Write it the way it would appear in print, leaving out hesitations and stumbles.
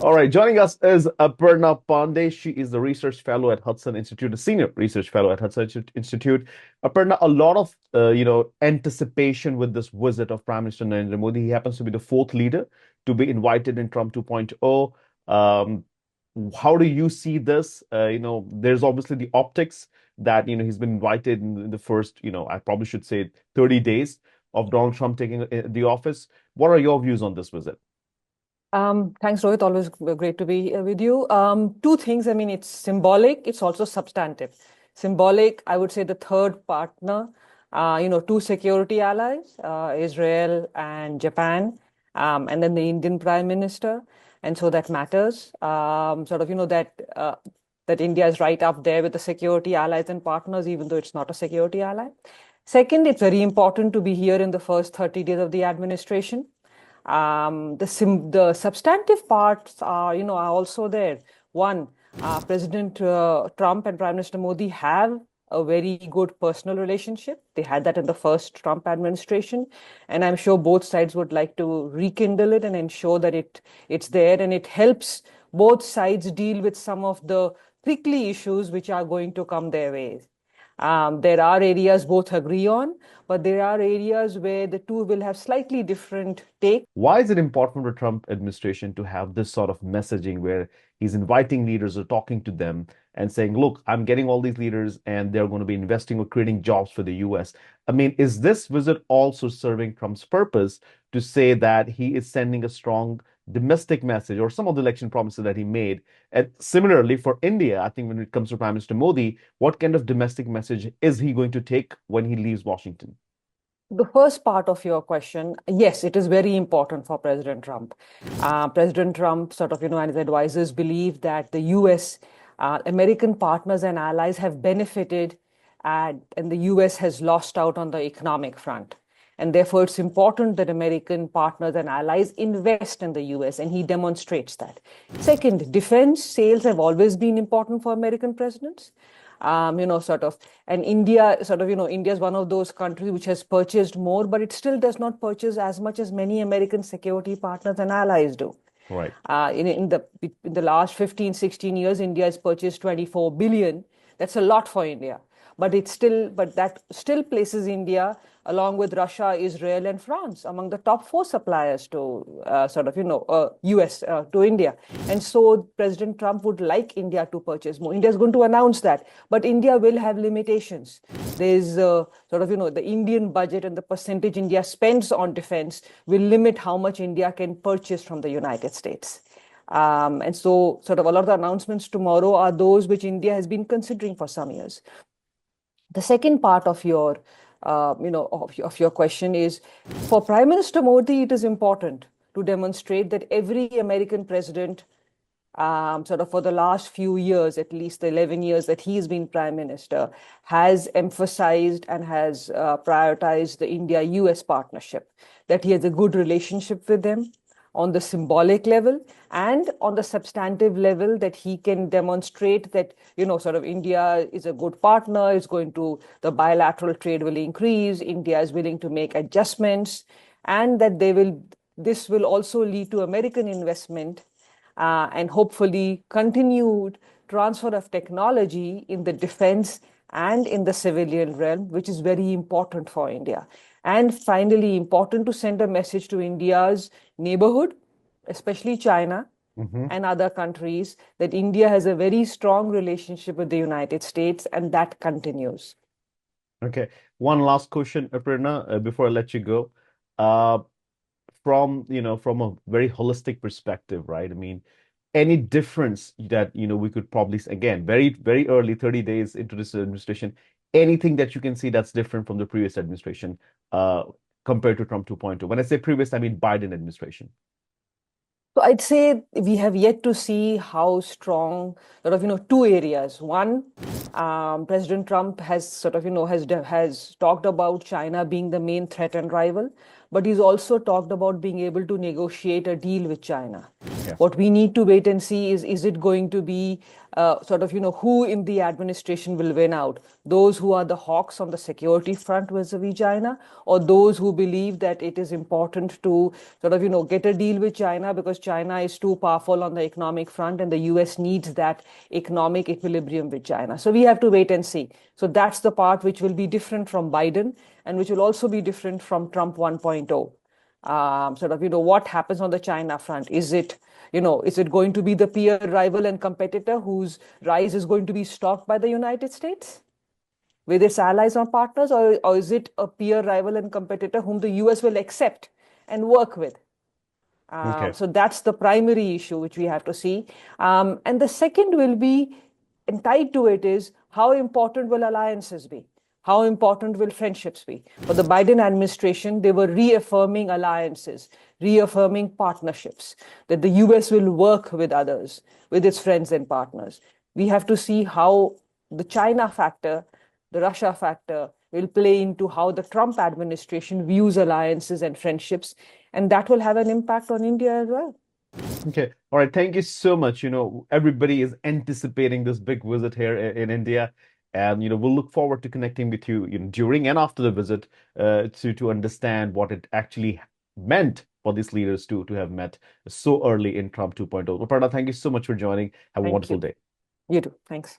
All right, joining us is Aparna Pande. She is the research fellow at Hudson Institute, a senior research fellow at Hudson Institute. Aparna, a lot of anticipation with this visit of Prime Minister Narendra Modi. He happens to be the fourth leader to be invited in Trump 2.0. Um, how do you see this? There's obviously the optics that he's been invited in the first, I probably should say 30 days of Donald Trump taking the office. What are your views on this visit? Thanks, Rohit. Always great to be with you. Two things. I mean, it's symbolic. It's also substantive. Symbolic, I would say the third partner, two security allies, Israel and Japan, and then the Indian Prime Minister. And so that matters. That India is right up there with the security allies and partners, even though it's not a security ally. Second, it's very important to be here in the first 30 days of the administration. The substantive parts are also there. One, President Trump and Prime Minister Modi have a very good personal relationship. They had that in the first Trump administration, and I'm sure both sides would like to rekindle it and ensure that it's there, and it helps both sides deal with some of the prickly issues which are going to come their way. There are areas both agree on, but there are areas where the two will have slightly different take. Why is it important for the Trump administration to have this sort of messaging where he's inviting leaders or talking to them and saying, look, I'm getting all these leaders and they're going to be investing or creating jobs for the US? I mean, is this visit also serving Trump's purpose to say that he is sending a strong domestic message or some of the election promises that he made? And similarly for India, I think when it comes to Prime Minister Modi, what kind of domestic message is he going to take when he leaves Washington? The first part of your question, yes, it is very important for President Trump. President Trump, and his advisors believe that the U.S., American partners and allies have benefited, and the U.S. has lost out on the economic front. And therefore, it's important that American partners and allies invest in the U.S., and he demonstrates that. Second, defense sales have always been important for American presidents. And India, India is one of those countries which has purchased more, but it still does not purchase as much as many American security partners and allies do. Right. In the last 15, 16 years, India has purchased 24 billion. That's a lot for India. But that still places India along with Russia, Israel, and France among the top four suppliers to US to India. And so President Trump would like India to purchase more. India is going to announce that, but India will have limitations. There's the Indian budget and the percentage India spends on defense will limit how much India can purchase from the United States. And so a lot of the announcements tomorrow are those which India has been considering for some years. The second part of your your question is, for Prime Minister Modi, it is important to demonstrate that every American president, for the last few years, at least the 11 years that he's been Prime Minister, has emphasized and has prioritized the India-U.S. partnership, that he has a good relationship with them on the symbolic level and on the substantive level, that he can demonstrate that, India is a good partner, the bilateral trade will increase, India is willing to make adjustments, and that this will also lead to American investment and hopefully continued transfer of technology in the defense and in the civilian realm, which is very important for India. And finally, important to send a message to India's neighborhood, especially China and other countries, that India has a very strong relationship with the United States, and that continues. Okay. One last question, Aparna, before I let you go. From a very holistic perspective, right? I mean, any difference that, we could probably, again, very, very early, 30 days into this administration, anything that you can see that's different from the previous administration compared to Trump 2.0? When I say previous, I mean Biden administration. So I'd say we have yet to see how strong, two areas. One, President Trump has has talked about China being the main threat and rival, but he's also talked about being able to negotiate a deal with China. Yeah. What we need to wait and see is it going to be sort of, who in the administration will win out? Those who are the hawks on the security front vis-a-vis China, or those who believe that it is important to sort of, get a deal with China because China is too powerful on the economic front and the US needs that economic equilibrium with China. So we have to wait and see. So that's the part which will be different from Biden and which will also be different from Trump 1.0. Sort of, what happens on the China front? Is it going to be the peer rival and competitor whose rise is going to be stopped by the United States with its allies or partners, or is it a peer rival and competitor whom the US will accept and work with? Okay. So that's the primary issue which we have to see. And the second will be, and tied to it is, how important will alliances be? How important will friendships be? For the Biden administration, they were reaffirming alliances, reaffirming partnerships, that the US will work with others, with its friends and partners. We have to see how the China factor, the Russia factor, will play into how the Trump administration views alliances and friendships, and that will have an impact on India as well. Okay. All right. Thank you so much. Everybody is anticipating this big visit here in India. And, we'll look forward to connecting with you, during and after the visit, to understand what it actually meant for these leaders to have met so early in Trump 2.0. Aparna, thank you so much for joining. Have a Thank wonderful you. day. You too. Thanks.